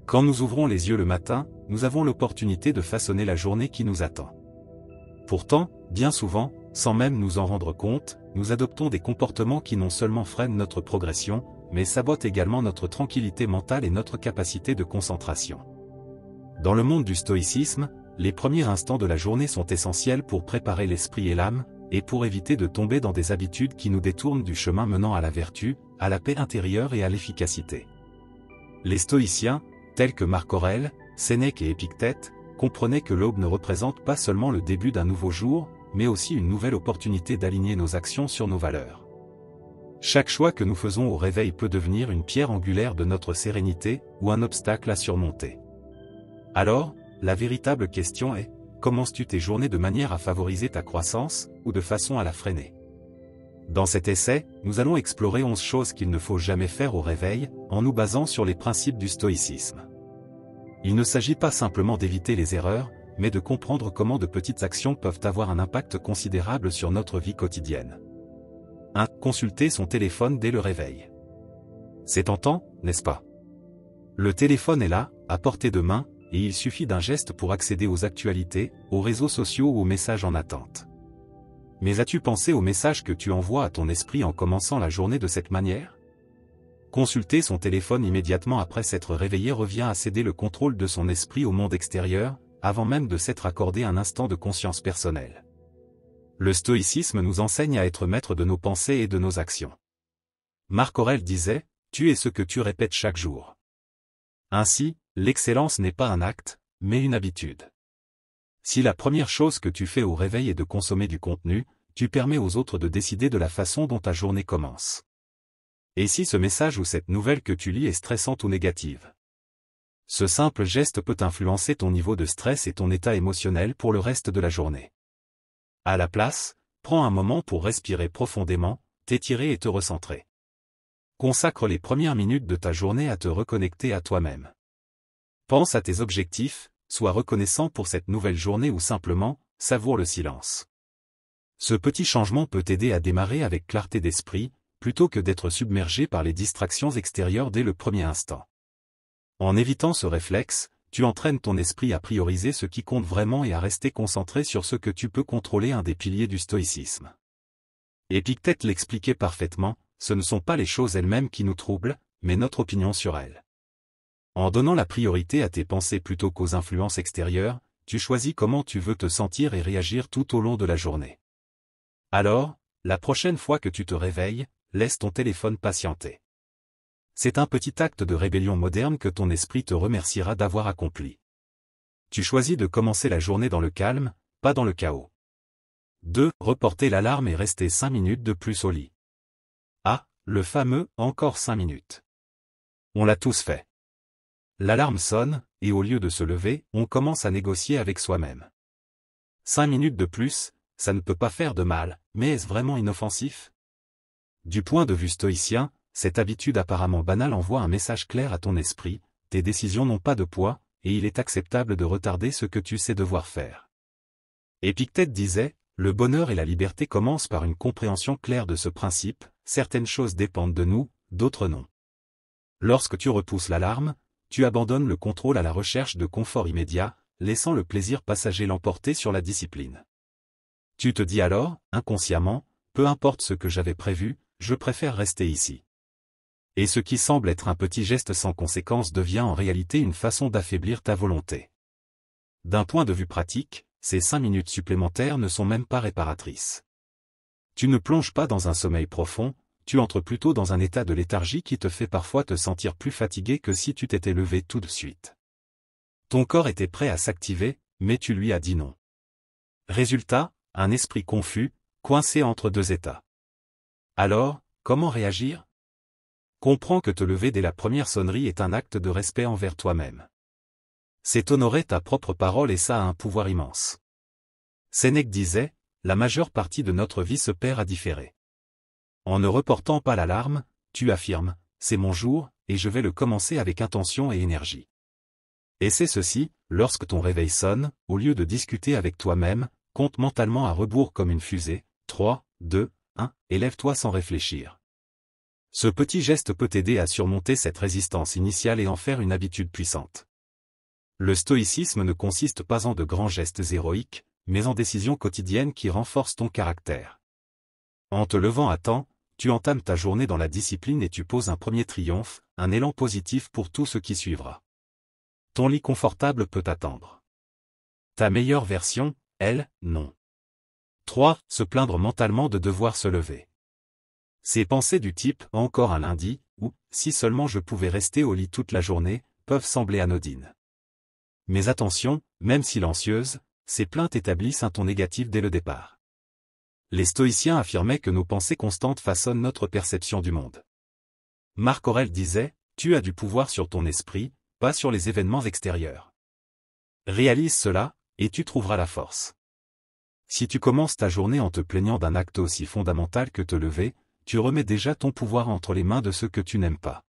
Quand nous ouvrons les yeux le matin, nous avons l'opportunité de façonner la journée qui nous attend. Pourtant, bien souvent, sans même nous en rendre compte, nous adoptons des comportements qui non seulement freinent notre progression, mais sabotent également notre tranquillité mentale et notre capacité de concentration. Dans le monde du stoïcisme, les premiers instants de la journée sont essentiels pour préparer l'esprit et l'âme, et pour éviter de tomber dans des habitudes qui nous détournent du chemin menant à la vertu, à la paix intérieure et à l'efficacité. Les stoïciens, tels que Marc Aurèle, Sénèque et Épictète, comprenaient que l'aube ne représente pas seulement le début d'un nouveau jour, mais aussi une nouvelle opportunité d'aligner nos actions sur nos valeurs. Chaque choix que nous faisons au réveil peut devenir une pierre angulaire de notre sérénité, ou un obstacle à surmonter. Alors, la véritable question est, commences-tu tes journées de manière à favoriser ta croissance, ou de façon à la freiner? Dans cet essai, nous allons explorer 11 choses qu'il ne faut jamais faire au réveil, en nous basant sur les principes du stoïcisme. Il ne s'agit pas simplement d'éviter les erreurs, mais de comprendre comment de petites actions peuvent avoir un impact considérable sur notre vie quotidienne. 1. Consulter son téléphone dès le réveil. C'est tentant, n'est-ce pas? Le téléphone est là, à portée de main, et il suffit d'un geste pour accéder aux actualités, aux réseaux sociaux ou aux messages en attente. Mais as-tu pensé aux messages que tu envoies à ton esprit en commençant la journée de cette manière? Consulter son téléphone immédiatement après s'être réveillé revient à céder le contrôle de son esprit au monde extérieur, avant même de s'être accordé un instant de conscience personnelle. Le stoïcisme nous enseigne à être maître de nos pensées et de nos actions. Marc Aurèle disait, « Tu es ce que tu répètes chaque jour ». Ainsi, l'excellence n'est pas un acte, mais une habitude. Si la première chose que tu fais au réveil est de consommer du contenu, tu permets aux autres de décider de la façon dont ta journée commence. Et si ce message ou cette nouvelle que tu lis est stressante ou négative? Ce simple geste peut influencer ton niveau de stress et ton état émotionnel pour le reste de la journée. À la place, prends un moment pour respirer profondément, t'étirer et te recentrer. Consacre les premières minutes de ta journée à te reconnecter à toi-même. Pense à tes objectifs, sois reconnaissant pour cette nouvelle journée ou simplement, savoure le silence. Ce petit changement peut t'aider à démarrer avec clarté d'esprit, plutôt que d'être submergé par les distractions extérieures dès le premier instant. En évitant ce réflexe, tu entraînes ton esprit à prioriser ce qui compte vraiment et à rester concentré sur ce que tu peux contrôler, un des piliers du stoïcisme. Épictète l'expliquait parfaitement, ce ne sont pas les choses elles-mêmes qui nous troublent, mais notre opinion sur elles. En donnant la priorité à tes pensées plutôt qu'aux influences extérieures, tu choisis comment tu veux te sentir et réagir tout au long de la journée. Alors, la prochaine fois que tu te réveilles, laisse ton téléphone patienter. C'est un petit acte de rébellion moderne que ton esprit te remerciera d'avoir accompli. Tu choisis de commencer la journée dans le calme, pas dans le chaos. 2. Reporter l'alarme et rester 5 minutes de plus au lit. Ah, le fameux « encore 5 minutes ». On l'a tous fait. L'alarme sonne, et au lieu de se lever, on commence à négocier avec soi-même. 5 minutes de plus, ça ne peut pas faire de mal, mais est-ce vraiment inoffensif? Du point de vue stoïcien, cette habitude apparemment banale envoie un message clair à ton esprit, tes décisions n'ont pas de poids, et il est acceptable de retarder ce que tu sais devoir faire. Épictète disait, le bonheur et la liberté commencent par une compréhension claire de ce principe, certaines choses dépendent de nous, d'autres non. Lorsque tu repousses l'alarme, tu abandonnes le contrôle à la recherche de confort immédiat, laissant le plaisir passager l'emporter sur la discipline. Tu te dis alors, inconsciemment, peu importe ce que j'avais prévu, je préfère rester ici. Et ce qui semble être un petit geste sans conséquence devient en réalité une façon d'affaiblir ta volonté. D'un point de vue pratique, ces 5 minutes supplémentaires ne sont même pas réparatrices. Tu ne plonges pas dans un sommeil profond, tu entres plutôt dans un état de léthargie qui te fait parfois te sentir plus fatigué que si tu t'étais levé tout de suite. Ton corps était prêt à s'activer, mais tu lui as dit non. Résultat, un esprit confus, coincé entre deux états. Alors, comment réagir? Comprends que te lever dès la première sonnerie est un acte de respect envers toi-même. C'est honorer ta propre parole et ça a un pouvoir immense. Sénèque disait, la majeure partie de notre vie se perd à différer. En ne reportant pas l'alarme, tu affirmes, c'est mon jour, et je vais le commencer avec intention et énergie. Et c'est ceci, lorsque ton réveil sonne, au lieu de discuter avec toi-même, compte mentalement à rebours comme une fusée, 3, 2, 1, et lève-toi sans réfléchir. Ce petit geste peut t'aider à surmonter cette résistance initiale et en faire une habitude puissante. Le stoïcisme ne consiste pas en de grands gestes héroïques, mais en décisions quotidiennes qui renforcent ton caractère. En te levant à temps, tu entames ta journée dans la discipline et tu poses un premier triomphe, un élan positif pour tout ce qui suivra. Ton lit confortable peut attendre. Ta meilleure version, elle, non. 3. Se plaindre mentalement de devoir se lever. Ces pensées du type « encore un lundi » ou « si seulement je pouvais rester au lit toute la journée » peuvent sembler anodines. Mais attention, même silencieuses, ces plaintes établissent un ton négatif dès le départ. Les stoïciens affirmaient que nos pensées constantes façonnent notre perception du monde. Marc Aurèle disait « Tu as du pouvoir sur ton esprit, pas sur les événements extérieurs. Réalise cela, et tu trouveras la force. » Si tu commences ta journée en te plaignant d'un acte aussi fondamental que te lever, tu remets déjà ton pouvoir entre les mains de ceux que tu n'aimes pas.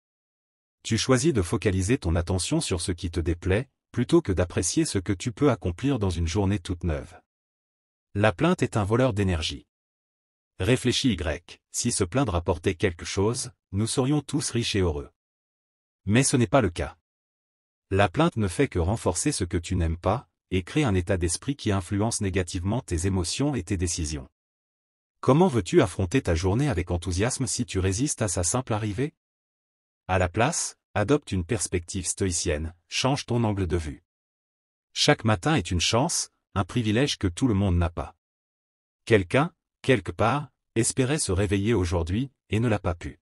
Tu choisis de focaliser ton attention sur ce qui te déplaît, plutôt que d'apprécier ce que tu peux accomplir dans une journée toute neuve. La plainte est un voleur d'énergie. Réfléchis si se plaindre apportait quelque chose, nous serions tous riches et heureux. Mais ce n'est pas le cas. La plainte ne fait que renforcer ce que tu n'aimes pas, et crée un état d'esprit qui influence négativement tes émotions et tes décisions. Comment veux-tu affronter ta journée avec enthousiasme si tu résistes à sa simple arrivée? À la place, adopte une perspective stoïcienne, change ton angle de vue. Chaque matin est une chance, un privilège que tout le monde n'a pas. Quelqu'un, quelque part, espérait se réveiller aujourd'hui, et ne l'a pas pu.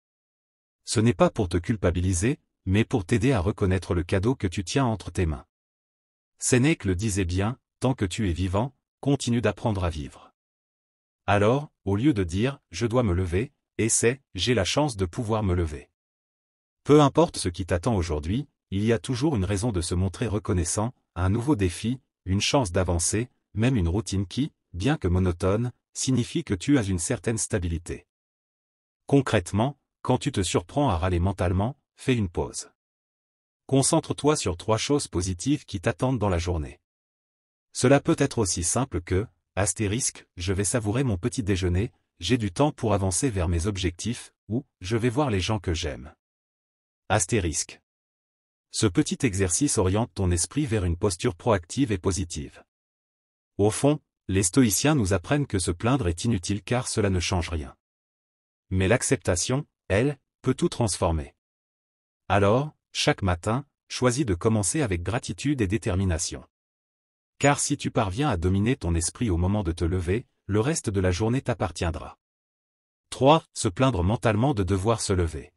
Ce n'est pas pour te culpabiliser, mais pour t'aider à reconnaître le cadeau que tu tiens entre tes mains. Sénèque le disait bien, tant que tu es vivant, continue d'apprendre à vivre. Alors, au lieu de dire « je dois me lever », essaie « j'ai la chance de pouvoir me lever ». Peu importe ce qui t'attend aujourd'hui, il y a toujours une raison de se montrer reconnaissant, un nouveau défi, une chance d'avancer, même une routine qui, bien que monotone, signifie que tu as une certaine stabilité. Concrètement, quand tu te surprends à râler mentalement, fais une pause. Concentre-toi sur 3 choses positives qui t'attendent dans la journée. Cela peut être aussi simple que *, je vais savourer mon petit déjeuner, j'ai du temps pour avancer vers mes objectifs, ou je vais voir les gens que j'aime. *. Ce petit exercice oriente ton esprit vers une posture proactive et positive. Au fond, les stoïciens nous apprennent que se plaindre est inutile car cela ne change rien. Mais l'acceptation, elle, peut tout transformer. Alors, chaque matin, choisis de commencer avec gratitude et détermination. Car si tu parviens à dominer ton esprit au moment de te lever, le reste de la journée t'appartiendra. 3. Se plaindre mentalement de devoir se lever.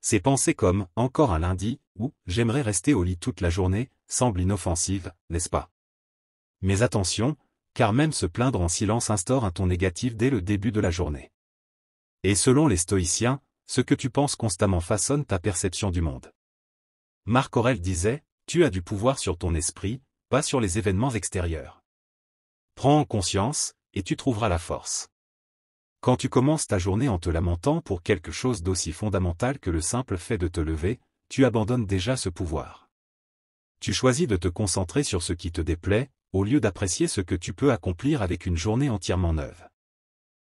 Ces pensées comme « encore un lundi » ou « j'aimerais rester au lit toute la journée » semblent inoffensives, n'est-ce pas? Mais attention, car même se plaindre en silence instaure un ton négatif dès le début de la journée. Et selon les stoïciens, ce que tu penses constamment façonne ta perception du monde. Marc Aurèle disait « Tu as du pouvoir sur ton esprit, pas sur les événements extérieurs. Prends en conscience, et tu trouveras la force. » Quand tu commences ta journée en te lamentant pour quelque chose d'aussi fondamental que le simple fait de te lever, tu abandonnes déjà ce pouvoir. Tu choisis de te concentrer sur ce qui te déplaît, au lieu d'apprécier ce que tu peux accomplir avec une journée entièrement neuve.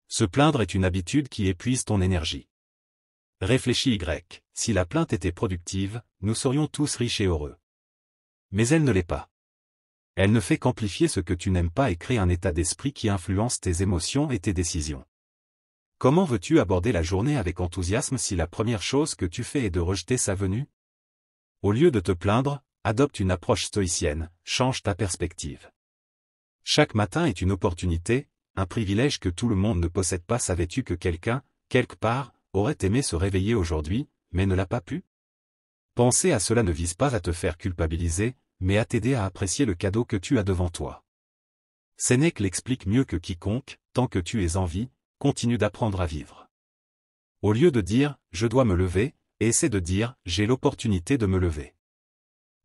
Se plaindre est une habitude qui épuise ton énergie. Réfléchis si la plainte était productive, nous serions tous riches et heureux. Mais elle ne l'est pas. Elle ne fait qu'amplifier ce que tu n'aimes pas et crée un état d'esprit qui influence tes émotions et tes décisions. Comment veux-tu aborder la journée avec enthousiasme si la première chose que tu fais est de rejeter sa venue? Au lieu de te plaindre, adopte une approche stoïcienne, change ta perspective. Chaque matin est une opportunité, un privilège que tout le monde ne possède pas. Savais-tu que quelqu'un, quelque part, aurait aimé se réveiller aujourd'hui, mais ne l'a pas pu? Penser à cela ne vise pas à te faire culpabiliser, mais à t'aider à apprécier le cadeau que tu as devant toi. Sénèque l'explique mieux que quiconque, tant que tu es en vie, continue d'apprendre à vivre. Au lieu de dire « je dois me lever », essaie de dire « j'ai l'opportunité de me lever ».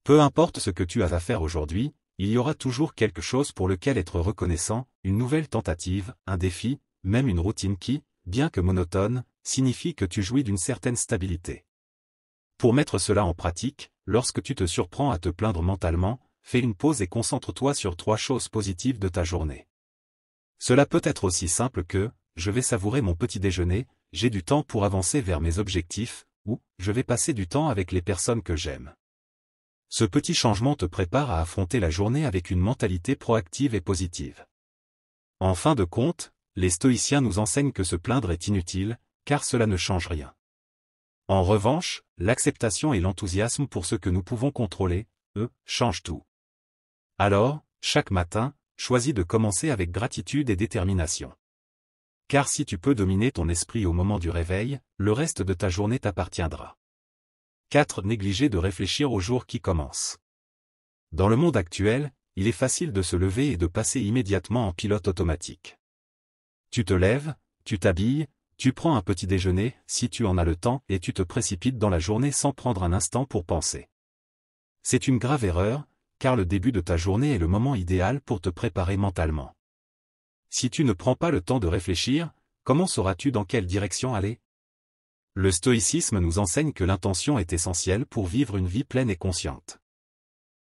Peu importe ce que tu as à faire aujourd'hui, il y aura toujours quelque chose pour lequel être reconnaissant, une nouvelle tentative, un défi, même une routine qui, bien que monotone, signifie que tu jouis d'une certaine stabilité. Pour mettre cela en pratique, lorsque tu te surprends à te plaindre mentalement, fais une pause et concentre-toi sur 3 choses positives de ta journée. Cela peut être aussi simple que « je vais savourer mon petit déjeuner, j'ai du temps pour avancer vers mes objectifs, ou je vais passer du temps avec les personnes que j'aime. Ce petit changement te prépare à affronter la journée avec une mentalité proactive et positive. En fin de compte, les stoïciens nous enseignent que se plaindre est inutile, car cela ne change rien. En revanche, l'acceptation et l'enthousiasme pour ce que nous pouvons contrôler, eux, changent tout. Alors, chaque matin, choisis de commencer avec gratitude et détermination. Car si tu peux dominer ton esprit au moment du réveil, le reste de ta journée t'appartiendra. 4. Négliger de réfléchir au jour qui commence. Dans le monde actuel, il est facile de se lever et de passer immédiatement en pilote automatique. Tu te lèves, tu t'habilles, tu prends un petit déjeuner, si tu en as le temps, et tu te précipites dans la journée sans prendre un instant pour penser. C'est une grave erreur, car le début de ta journée est le moment idéal pour te préparer mentalement. Si tu ne prends pas le temps de réfléchir, comment sauras-tu dans quelle direction aller? Le stoïcisme nous enseigne que l'intention est essentielle pour vivre une vie pleine et consciente.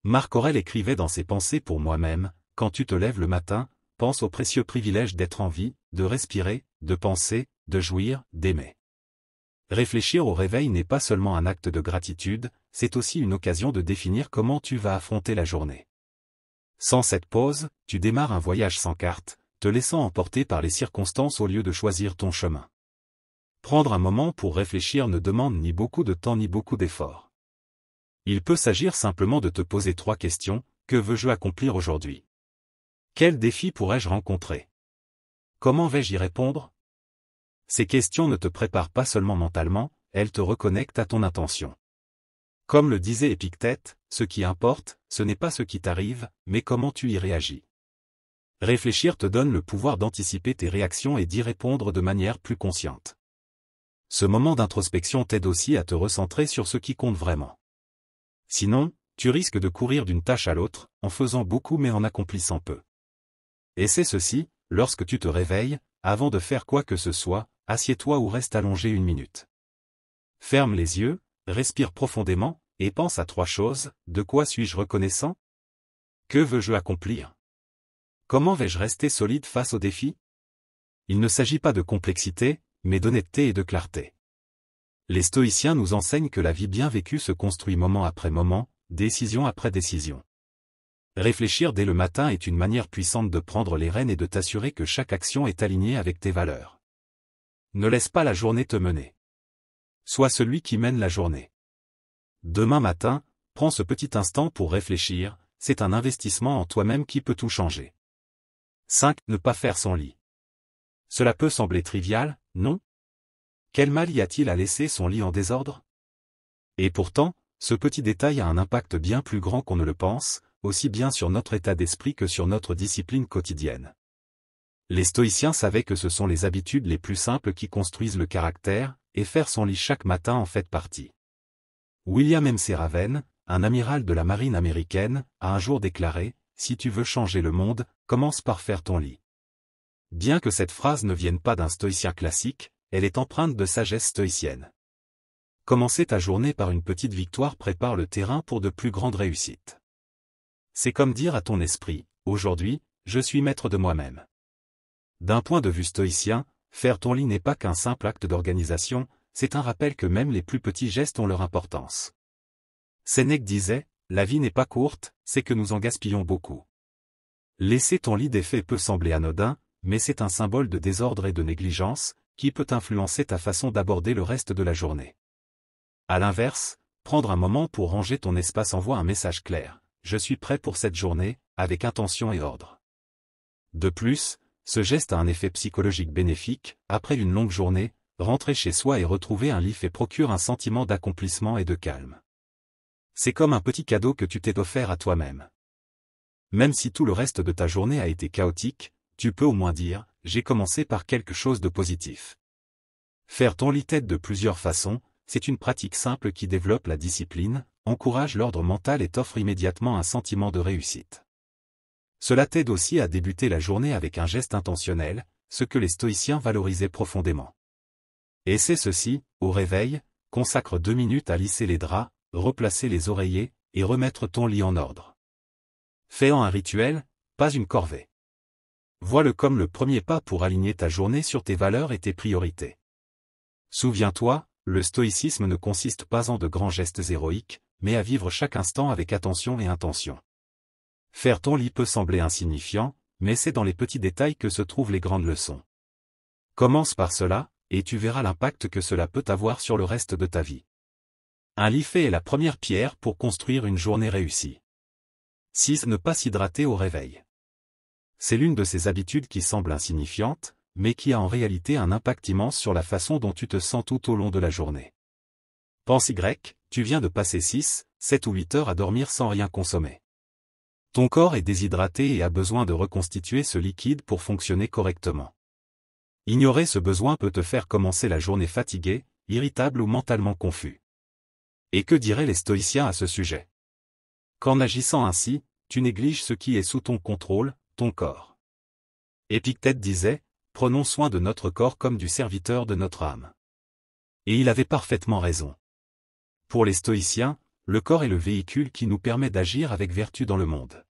Marc Aurèle écrivait dans ses Pensées pour moi-même, quand tu te lèves le matin, pense au précieux privilège d'être en vie, de respirer, de penser, de jouir, d'aimer. Réfléchir au réveil n'est pas seulement un acte de gratitude, c'est aussi une occasion de définir comment tu vas affronter la journée. Sans cette pause, tu démarres un voyage sans carte, te laissant emporter par les circonstances au lieu de choisir ton chemin. Prendre un moment pour réfléchir ne demande ni beaucoup de temps ni beaucoup d'efforts. Il peut s'agir simplement de te poser 3 questions. Que veux-je accomplir aujourd'hui? Quels défis pourrais-je rencontrer? Comment vais-je y répondre? Ces questions ne te préparent pas seulement mentalement, elles te reconnectent à ton intention. Comme le disait Épictète, ce qui importe, ce n'est pas ce qui t'arrive, mais comment tu y réagis. Réfléchir te donne le pouvoir d'anticiper tes réactions et d'y répondre de manière plus consciente. Ce moment d'introspection t'aide aussi à te recentrer sur ce qui compte vraiment. Sinon, tu risques de courir d'une tâche à l'autre, en faisant beaucoup mais en accomplissant peu. Et c'est ceci, lorsque tu te réveilles, avant de faire quoi que ce soit, assieds-toi ou reste allongé 1 minute. Ferme les yeux, respire profondément, et pense à 3 choses. De quoi suis-je reconnaissant? Que veux-je accomplir? Comment vais-je rester solide face aux défis? Il ne s'agit pas de complexité, mais d'honnêteté et de clarté. Les stoïciens nous enseignent que la vie bien vécue se construit moment après moment, décision après décision. Réfléchir dès le matin est une manière puissante de prendre les rênes et de t'assurer que chaque action est alignée avec tes valeurs. Ne laisse pas la journée te mener. Sois celui qui mène la journée. Demain matin, prends ce petit instant pour réfléchir, c'est un investissement en toi-même qui peut tout changer. 5. Ne pas faire son lit. Cela peut sembler trivial, non? Quel mal y a-t-il à laisser son lit en désordre? Et pourtant, ce petit détail a un impact bien plus grand qu'on ne le pense, aussi bien sur notre état d'esprit que sur notre discipline quotidienne. Les stoïciens savaient que ce sont les habitudes les plus simples qui construisent le caractère, et faire son lit chaque matin en fait partie. William M. C. Raven, un amiral de la marine américaine, a un jour déclaré « Si tu veux changer le monde, commence par faire ton lit ». Bien que cette phrase ne vienne pas d'un stoïcien classique, elle est empreinte de sagesse stoïcienne. Commencer ta journée par une petite victoire prépare le terrain pour de plus grandes réussites. C'est comme dire à ton esprit, aujourd'hui, je suis maître de moi-même. D'un point de vue stoïcien, faire ton lit n'est pas qu'un simple acte d'organisation, c'est un rappel que même les plus petits gestes ont leur importance. Sénèque disait, la vie n'est pas courte, c'est que nous en gaspillons beaucoup. Laisser ton lit défait peut sembler anodin, mais c'est un symbole de désordre et de négligence, qui peut influencer ta façon d'aborder le reste de la journée. À l'inverse, prendre un moment pour ranger ton espace envoie un message clair. Je suis prêt pour cette journée, avec intention et ordre. De plus, ce geste a un effet psychologique bénéfique. Après une longue journée, rentrer chez soi et retrouver un lit fait procure un sentiment d'accomplissement et de calme. C'est comme un petit cadeau que tu t'es offert à toi-même. Même si tout le reste de ta journée a été chaotique, tu peux au moins dire, j'ai commencé par quelque chose de positif. Faire ton lit t'aide de plusieurs façons, c'est une pratique simple qui développe la discipline, encourage l'ordre mental et t'offre immédiatement un sentiment de réussite. Cela t'aide aussi à débuter la journée avec un geste intentionnel, ce que les stoïciens valorisaient profondément. Et c'est ceci, au réveil, consacre 2 minutes à lisser les draps, replacer les oreillers, et remettre ton lit en ordre. Fais-en un rituel, pas une corvée. Vois-le comme le premier pas pour aligner ta journée sur tes valeurs et tes priorités. Souviens-toi, le stoïcisme ne consiste pas en de grands gestes héroïques, mais à vivre chaque instant avec attention et intention. Faire ton lit peut sembler insignifiant, mais c'est dans les petits détails que se trouvent les grandes leçons. Commence par cela, et tu verras l'impact que cela peut avoir sur le reste de ta vie. Un lit fait est la première pierre pour construire une journée réussie. 6. Ne pas s'hydrater au réveil. C'est l'une de ces habitudes qui semble insignifiante, mais qui a en réalité un impact immense sur la façon dont tu te sens tout au long de la journée. Pense Y, tu viens de passer 6, 7 ou 8 heures à dormir sans rien consommer. Ton corps est déshydraté et a besoin de reconstituer ce liquide pour fonctionner correctement. Ignorer ce besoin peut te faire commencer la journée fatigué, irritable ou mentalement confus. Et que diraient les stoïciens à ce sujet? Qu'en agissant ainsi, tu négliges ce qui est sous ton contrôle, ton corps. Épictète disait, prenons soin de notre corps comme du serviteur de notre âme. Et il avait parfaitement raison. Pour les stoïciens, le corps est le véhicule qui nous permet d'agir avec vertu dans le monde.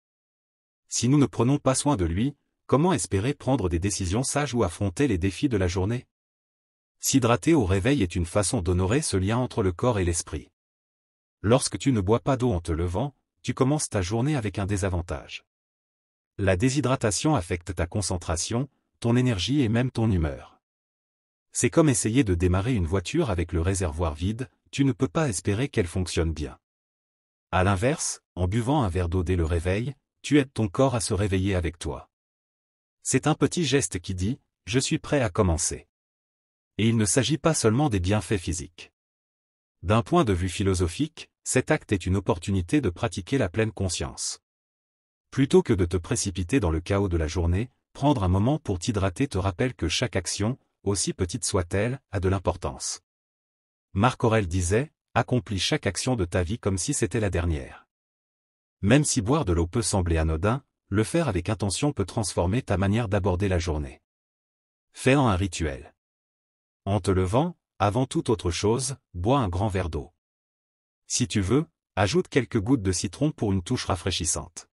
Si nous ne prenons pas soin de lui, comment espérer prendre des décisions sages ou affronter les défis de la journée? S'hydrater au réveil est une façon d'honorer ce lien entre le corps et l'esprit. Lorsque tu ne bois pas d'eau en te levant, tu commences ta journée avec un désavantage. La déshydratation affecte ta concentration, ton énergie et même ton humeur. C'est comme essayer de démarrer une voiture avec le réservoir vide, tu ne peux pas espérer qu'elle fonctionne bien. À l'inverse, en buvant un verre d'eau dès le réveil, tu aides ton corps à se réveiller avec toi. C'est un petit geste qui dit « Je suis prêt à commencer ». Et il ne s'agit pas seulement des bienfaits physiques. D'un point de vue philosophique, cet acte est une opportunité de pratiquer la pleine conscience. Plutôt que de te précipiter dans le chaos de la journée, prendre un moment pour t'hydrater te rappelle que chaque action, aussi petite soit-elle, a de l'importance. Marc Aurèle disait, accomplis chaque action de ta vie comme si c'était la dernière. Même si boire de l'eau peut sembler anodin, le faire avec intention peut transformer ta manière d'aborder la journée. Fais-en un rituel. En te levant, avant toute autre chose, bois un grand verre d'eau. Si tu veux, ajoute quelques gouttes de citron pour une touche rafraîchissante.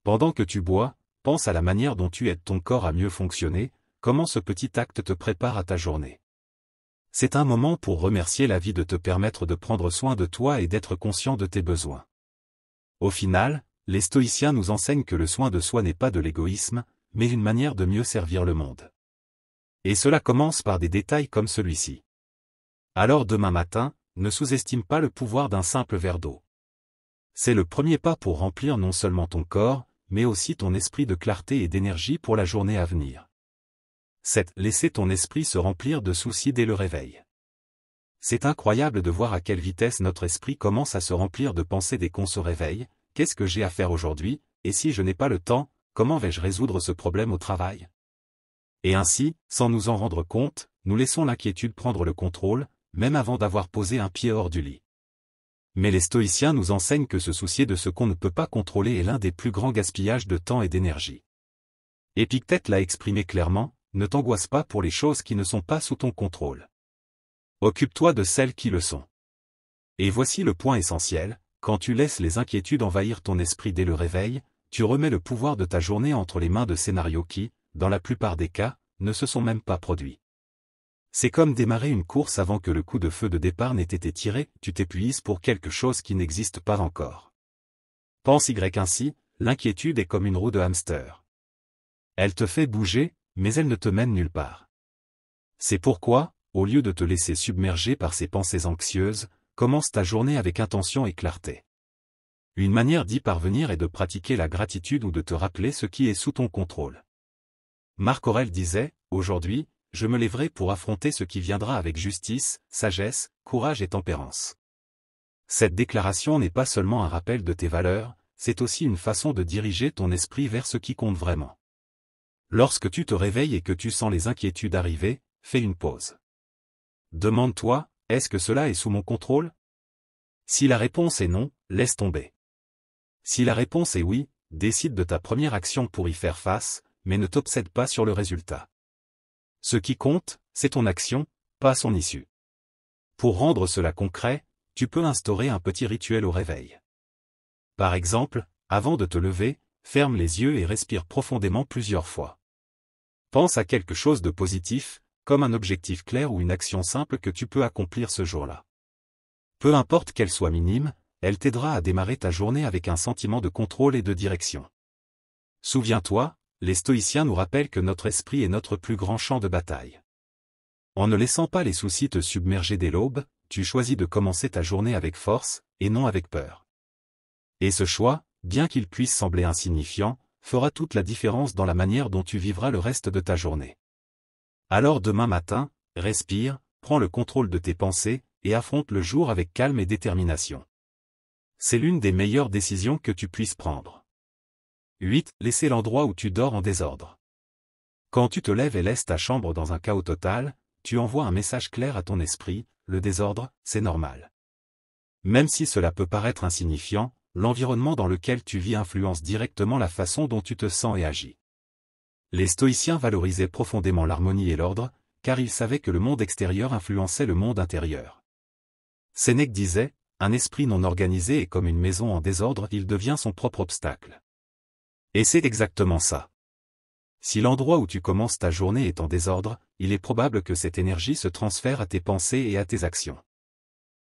Pendant que tu bois, pense à la manière dont tu aides ton corps à mieux fonctionner, comment ce petit acte te prépare à ta journée. C'est un moment pour remercier la vie de te permettre de prendre soin de toi et d'être conscient de tes besoins. Au final, les stoïciens nous enseignent que le soin de soi n'est pas de l'égoïsme, mais une manière de mieux servir le monde. Et cela commence par des détails comme celui-ci. Alors demain matin, ne sous-estime pas le pouvoir d'un simple verre d'eau. C'est le premier pas pour remplir non seulement ton corps, mais aussi ton esprit de clarté et d'énergie pour la journée à venir. 7. Laisser ton esprit se remplir de soucis dès le réveil. C'est incroyable de voir à quelle vitesse notre esprit commence à se remplir de pensées dès qu'on se réveille. Qu'est-ce que j'ai à faire aujourd'hui, et si je n'ai pas le temps, comment vais-je résoudre ce problème au travail? Et ainsi, sans nous en rendre compte, nous laissons l'inquiétude prendre le contrôle, même avant d'avoir posé un pied hors du lit. Mais les stoïciens nous enseignent que se soucier de ce qu'on ne peut pas contrôler est l'un des plus grands gaspillages de temps et d'énergie. Épictète l'a exprimé clairement, ne t'angoisse pas pour les choses qui ne sont pas sous ton contrôle. Occupe-toi de celles qui le sont. Et voici le point essentiel, quand tu laisses les inquiétudes envahir ton esprit dès le réveil, tu remets le pouvoir de ta journée entre les mains de scénarios qui, dans la plupart des cas, ne se sont même pas produits. C'est comme démarrer une course avant que le coup de feu de départ n'ait été tiré, tu t'épuises pour quelque chose qui n'existe pas encore. Pense Y ainsi, l'inquiétude est comme une roue de hamster. Elle te fait bouger, mais elle ne te mène nulle part. C'est pourquoi, au lieu de te laisser submerger par ces pensées anxieuses, commence ta journée avec intention et clarté. Une manière d'y parvenir est de pratiquer la gratitude ou de te rappeler ce qui est sous ton contrôle. Marc Aurèle disait, aujourd'hui, je me lèverai pour affronter ce qui viendra avec justice, sagesse, courage et tempérance. Cette déclaration n'est pas seulement un rappel de tes valeurs, c'est aussi une façon de diriger ton esprit vers ce qui compte vraiment. Lorsque tu te réveilles et que tu sens les inquiétudes arriver, fais une pause. Demande-toi, est-ce que cela est sous mon contrôle? Si la réponse est non, laisse tomber. Si la réponse est oui, décide de ta première action pour y faire face, mais ne t'obsède pas sur le résultat. Ce qui compte, c'est ton action, pas son issue. Pour rendre cela concret, tu peux instaurer un petit rituel au réveil. Par exemple, avant de te lever, ferme les yeux et respire profondément plusieurs fois. Pense à quelque chose de positif, comme un objectif clair ou une action simple que tu peux accomplir ce jour-là. Peu importe qu'elle soit minime, elle t'aidera à démarrer ta journée avec un sentiment de contrôle et de direction. Souviens-toi, les stoïciens nous rappellent que notre esprit est notre plus grand champ de bataille. En ne laissant pas les soucis te submerger dès l'aube, tu choisis de commencer ta journée avec force, et non avec peur. Et ce choix, bien qu'il puisse sembler insignifiant, fera toute la différence dans la manière dont tu vivras le reste de ta journée. Alors demain matin, respire, prends le contrôle de tes pensées, et affronte le jour avec calme et détermination. C'est l'une des meilleures décisions que tu puisses prendre. 8. Laisser l'endroit où tu dors en désordre. Quand tu te lèves et laisses ta chambre dans un chaos total, tu envoies un message clair à ton esprit, le désordre, c'est normal. Même si cela peut paraître insignifiant, l'environnement dans lequel tu vis influence directement la façon dont tu te sens et agis. Les stoïciens valorisaient profondément l'harmonie et l'ordre, car ils savaient que le monde extérieur influençait le monde intérieur. Sénèque disait, « Un esprit non organisé est comme une maison en désordre, il devient son propre obstacle. » Et c'est exactement ça. Si l'endroit où tu commences ta journée est en désordre, il est probable que cette énergie se transfère à tes pensées et à tes actions.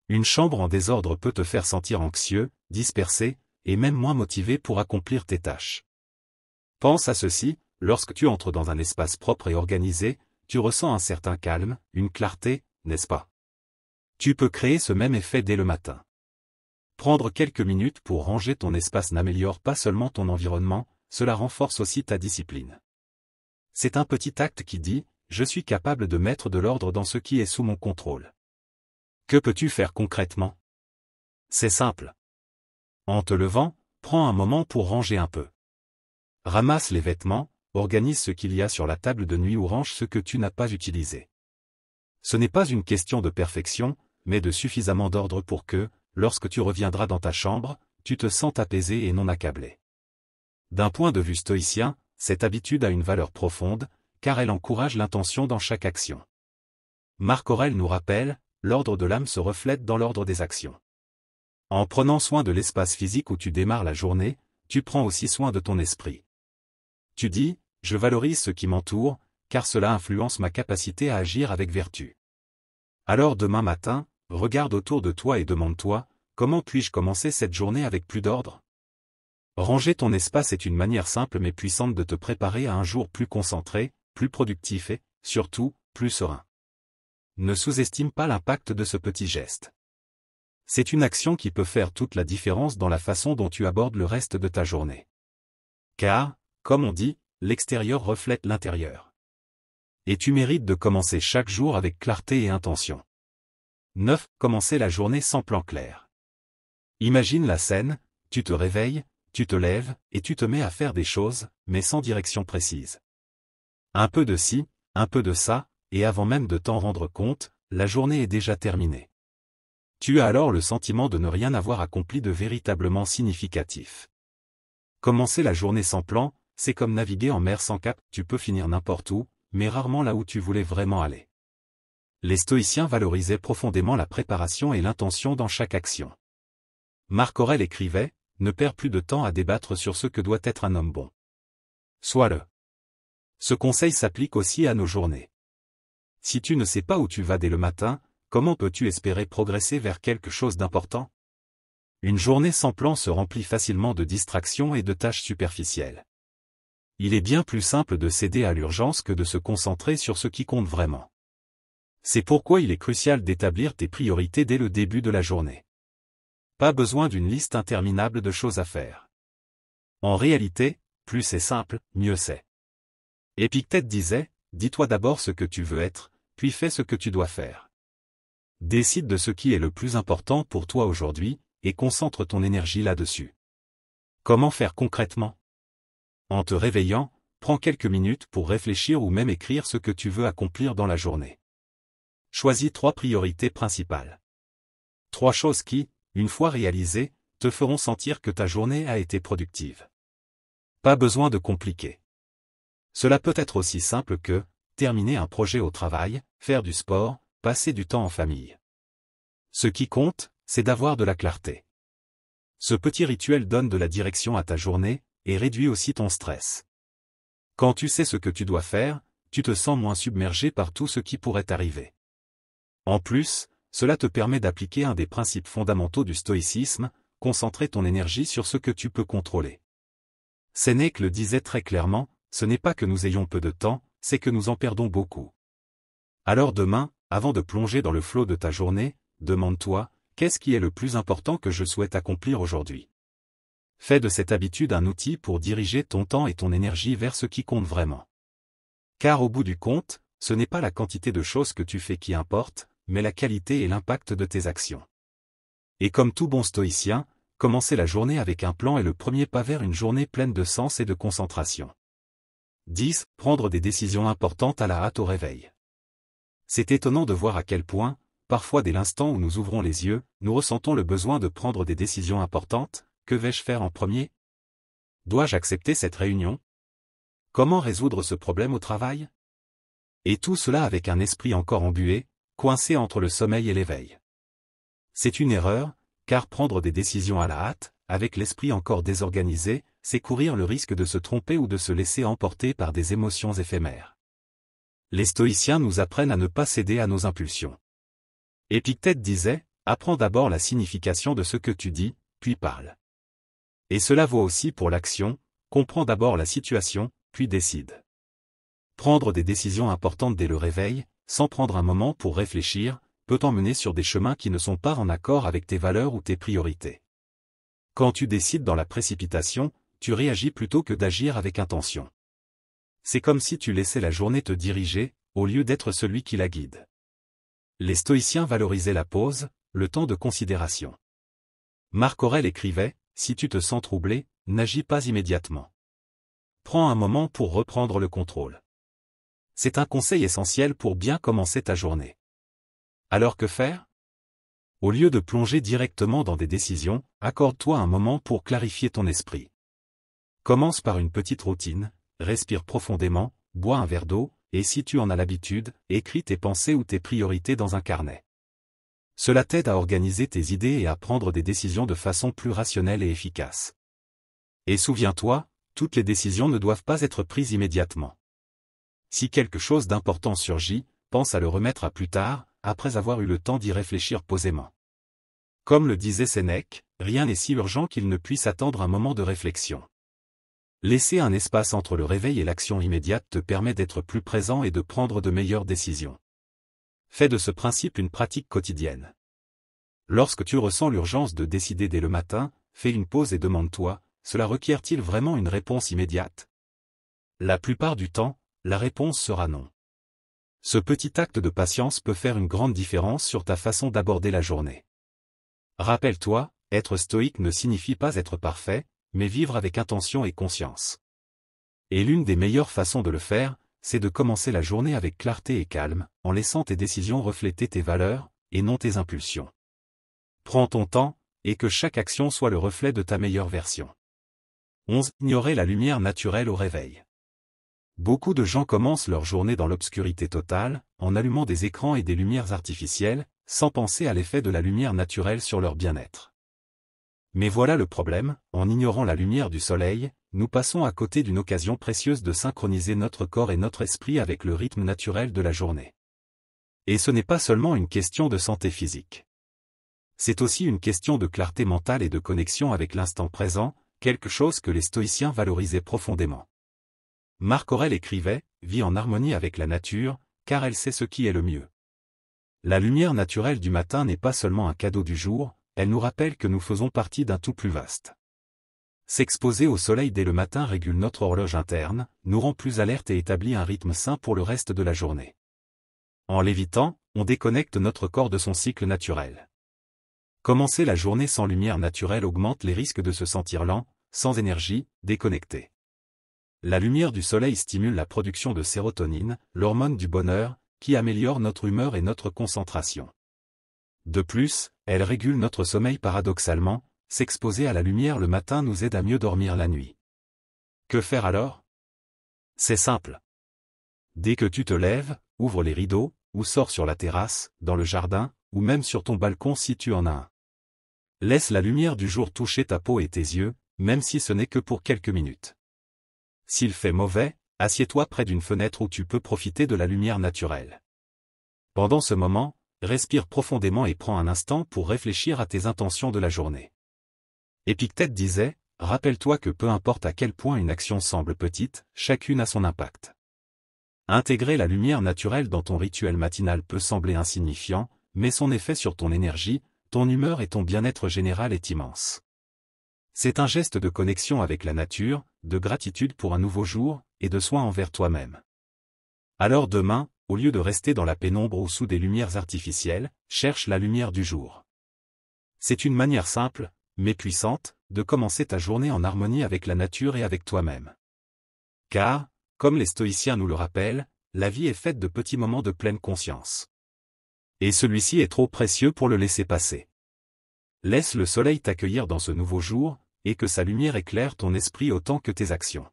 Une chambre en désordre peut te faire sentir anxieux, dispersé, et même moins motivé pour accomplir tes tâches. Pense à ceci, lorsque tu entres dans un espace propre et organisé, tu ressens un certain calme, une clarté, n'est-ce pas? Tu peux créer ce même effet dès le matin. Prendre quelques minutes pour ranger ton espace n'améliore pas seulement ton environnement, cela renforce aussi ta discipline. C'est un petit acte qui dit, je suis capable de mettre de l'ordre dans ce qui est sous mon contrôle. Que peux-tu faire concrètement? C'est simple. En te levant, prends un moment pour ranger un peu. Ramasse les vêtements, organise ce qu'il y a sur la table de nuit ou range ce que tu n'as pas utilisé. Ce n'est pas une question de perfection, mais de suffisamment d'ordre pour que, lorsque tu reviendras dans ta chambre, tu te sentes apaisé et non accablé. D'un point de vue stoïcien, cette habitude a une valeur profonde, car elle encourage l'intention dans chaque action. Marc Aurèle nous rappelle, l'ordre de l'âme se reflète dans l'ordre des actions. En prenant soin de l'espace physique où tu démarres la journée, tu prends aussi soin de ton esprit. Tu dis, je valorise ce qui m'entoure, car cela influence ma capacité à agir avec vertu. Alors demain matin, regarde autour de toi et demande-toi, comment puis-je commencer cette journée avec plus d'ordre? Ranger ton espace est une manière simple mais puissante de te préparer à un jour plus concentré, plus productif et, surtout, plus serein. Ne sous-estime pas l'impact de ce petit geste. C'est une action qui peut faire toute la différence dans la façon dont tu abordes le reste de ta journée. Car, comme on dit, l'extérieur reflète l'intérieur. Et tu mérites de commencer chaque jour avec clarté et intention. 9. Commencer la journée sans plan clair. Imagine la scène, tu te réveilles, tu te lèves, et tu te mets à faire des choses, mais sans direction précise. Un peu de ci, un peu de ça, et avant même de t'en rendre compte, la journée est déjà terminée. Tu as alors le sentiment de ne rien avoir accompli de véritablement significatif. Commencer la journée sans plan, c'est comme naviguer en mer sans cap, tu peux finir n'importe où, mais rarement là où tu voulais vraiment aller. Les stoïciens valorisaient profondément la préparation et l'intention dans chaque action. Marc Aurèle écrivait, « Ne perds plus de temps à débattre sur ce que doit être un homme bon. Sois-le. » Ce conseil s'applique aussi à nos journées. Si tu ne sais pas où tu vas dès le matin, comment peux-tu espérer progresser vers quelque chose d'important? Une journée sans plan se remplit facilement de distractions et de tâches superficielles. Il est bien plus simple de céder à l'urgence que de se concentrer sur ce qui compte vraiment. C'est pourquoi il est crucial d'établir tes priorités dès le début de la journée. Pas besoin d'une liste interminable de choses à faire. En réalité, plus c'est simple, mieux c'est. Épictète disait, dis-toi d'abord ce que tu veux être, puis fais ce que tu dois faire. Décide de ce qui est le plus important pour toi aujourd'hui, et concentre ton énergie là-dessus. Comment faire concrètement? En te réveillant, prends quelques minutes pour réfléchir ou même écrire ce que tu veux accomplir dans la journée. Choisis 3 priorités principales. 3 choses qui, une fois réalisées, te feront sentir que ta journée a été productive. Pas besoin de compliquer. Cela peut être aussi simple que, terminer un projet au travail, faire du sport, passer du temps en famille. Ce qui compte, c'est d'avoir de la clarté. Ce petit rituel donne de la direction à ta journée, et réduit aussi ton stress. Quand tu sais ce que tu dois faire, tu te sens moins submergé par tout ce qui pourrait t'arriver. En plus, cela te permet d'appliquer un des principes fondamentaux du stoïcisme, concentrer ton énergie sur ce que tu peux contrôler. Sénèque le disait très clairement, ce n'est pas que nous ayons peu de temps, c'est que nous en perdons beaucoup. Alors demain, avant de plonger dans le flot de ta journée, demande-toi, qu'est-ce qui est le plus important que je souhaite accomplir aujourd'hui? Fais de cette habitude un outil pour diriger ton temps et ton énergie vers ce qui compte vraiment. Car au bout du compte, ce n'est pas la quantité de choses que tu fais qui importe, mais la qualité et l'impact de tes actions. Et comme tout bon stoïcien, commencer la journée avec un plan est le premier pas vers une journée pleine de sens et de concentration. 10. Prendre des décisions importantes à la hâte au réveil. C'est étonnant de voir à quel point, parfois dès l'instant où nous ouvrons les yeux, nous ressentons le besoin de prendre des décisions importantes. Que vais-je faire en premier? Dois-je accepter cette réunion? Comment résoudre ce problème au travail? Et tout cela avec un esprit encore embué, coincé entre le sommeil et l'éveil. C'est une erreur, car prendre des décisions à la hâte, avec l'esprit encore désorganisé, c'est courir le risque de se tromper ou de se laisser emporter par des émotions éphémères. Les stoïciens nous apprennent à ne pas céder à nos impulsions. Épictète disait, apprends d'abord la signification de ce que tu dis, puis parle. Et cela vaut aussi pour l'action, comprends d'abord la situation, puis décide. Prendre des décisions importantes dès le réveil, sans prendre un moment pour réfléchir, peut t'emmener sur des chemins qui ne sont pas en accord avec tes valeurs ou tes priorités. Quand tu décides dans la précipitation, tu réagis plutôt que d'agir avec intention. C'est comme si tu laissais la journée te diriger, au lieu d'être celui qui la guide. Les stoïciens valorisaient la pause, le temps de considération. Marc Aurèle écrivait, « Si tu te sens troublé, n'agis pas immédiatement. Prends un moment pour reprendre le contrôle. » C'est un conseil essentiel pour bien commencer ta journée. Alors que faire? Au lieu de plonger directement dans des décisions, accorde-toi un moment pour clarifier ton esprit. Commence par une petite routine, respire profondément, bois un verre d'eau, et si tu en as l'habitude, écris tes pensées ou tes priorités dans un carnet. Cela t'aide à organiser tes idées et à prendre des décisions de façon plus rationnelle et efficace. Et souviens-toi, toutes les décisions ne doivent pas être prises immédiatement. Si quelque chose d'important surgit, pense à le remettre à plus tard, après avoir eu le temps d'y réfléchir posément. Comme le disait Sénèque, rien n'est si urgent qu'il ne puisse attendre un moment de réflexion. Laisser un espace entre le réveil et l'action immédiate te permet d'être plus présent et de prendre de meilleures décisions. Fais de ce principe une pratique quotidienne. Lorsque tu ressens l'urgence de décider dès le matin, fais une pause et demande-toi, cela requiert-il vraiment une réponse immédiate? La plupart du temps, la réponse sera non. Ce petit acte de patience peut faire une grande différence sur ta façon d'aborder la journée. Rappelle-toi, être stoïque ne signifie pas être parfait, mais vivre avec intention et conscience. Et l'une des meilleures façons de le faire, c'est de commencer la journée avec clarté et calme, en laissant tes décisions refléter tes valeurs, et non tes impulsions. Prends ton temps, et que chaque action soit le reflet de ta meilleure version. 11. Ignorer la lumière naturelle au réveil. Beaucoup de gens commencent leur journée dans l'obscurité totale, en allumant des écrans et des lumières artificielles, sans penser à l'effet de la lumière naturelle sur leur bien-être. Mais voilà le problème, en ignorant la lumière du soleil, nous passons à côté d'une occasion précieuse de synchroniser notre corps et notre esprit avec le rythme naturel de la journée. Et ce n'est pas seulement une question de santé physique. C'est aussi une question de clarté mentale et de connexion avec l'instant présent, quelque chose que les stoïciens valorisaient profondément. Marc Aurèle écrivait, « Vis en harmonie avec la nature, car elle sait ce qui est le mieux. » La lumière naturelle du matin n'est pas seulement un cadeau du jour, elle nous rappelle que nous faisons partie d'un tout plus vaste. S'exposer au soleil dès le matin régule notre horloge interne, nous rend plus alertes et établit un rythme sain pour le reste de la journée. En l'évitant, on déconnecte notre corps de son cycle naturel. Commencer la journée sans lumière naturelle augmente les risques de se sentir lent, sans énergie, déconnecté. La lumière du soleil stimule la production de sérotonine, l'hormone du bonheur, qui améliore notre humeur et notre concentration. De plus, elle régule notre sommeil paradoxalement, s'exposer à la lumière le matin nous aide à mieux dormir la nuit. Que faire alors? C'est simple. Dès que tu te lèves, ouvre les rideaux, ou sors sur la terrasse, dans le jardin, ou même sur ton balcon si tu en as un. Laisse la lumière du jour toucher ta peau et tes yeux, même si ce n'est que pour quelques minutes. S'il fait mauvais, Assieds-toi près d'une fenêtre où tu peux profiter de la lumière naturelle. Pendant ce moment, respire profondément et prends un instant pour réfléchir à tes intentions de la journée. Épictète disait, rappelle-toi que peu importe à quel point une action semble petite, chacune a son impact. Intégrer la lumière naturelle dans ton rituel matinal peut sembler insignifiant, mais son effet sur ton énergie, ton humeur et ton bien-être général est immense. C'est un geste de connexion avec la nature, de gratitude pour un nouveau jour, et de soin envers toi-même. Alors demain, au lieu de rester dans la pénombre ou sous des lumières artificielles, cherche la lumière du jour. C'est une manière simple, mais puissante, de commencer ta journée en harmonie avec la nature et avec toi-même. Car, comme les stoïciens nous le rappellent, la vie est faite de petits moments de pleine conscience. Et celui-ci est trop précieux pour le laisser passer. Laisse le soleil t'accueillir dans ce nouveau jour, et que sa lumière éclaire ton esprit autant que tes actions.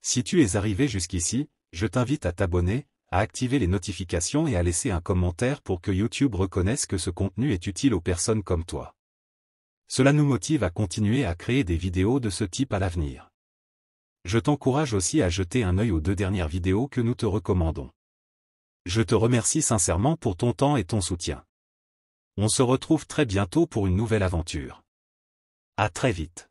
Si tu es arrivé jusqu'ici, je t'invite à t'abonner, à activer les notifications et à laisser un commentaire pour que YouTube reconnaisse que ce contenu est utile aux personnes comme toi. Cela nous motive à continuer à créer des vidéos de ce type à l'avenir. Je t'encourage aussi à jeter un œil aux 2 dernières vidéos que nous te recommandons. Je te remercie sincèrement pour ton temps et ton soutien. On se retrouve très bientôt pour une nouvelle aventure. À très vite.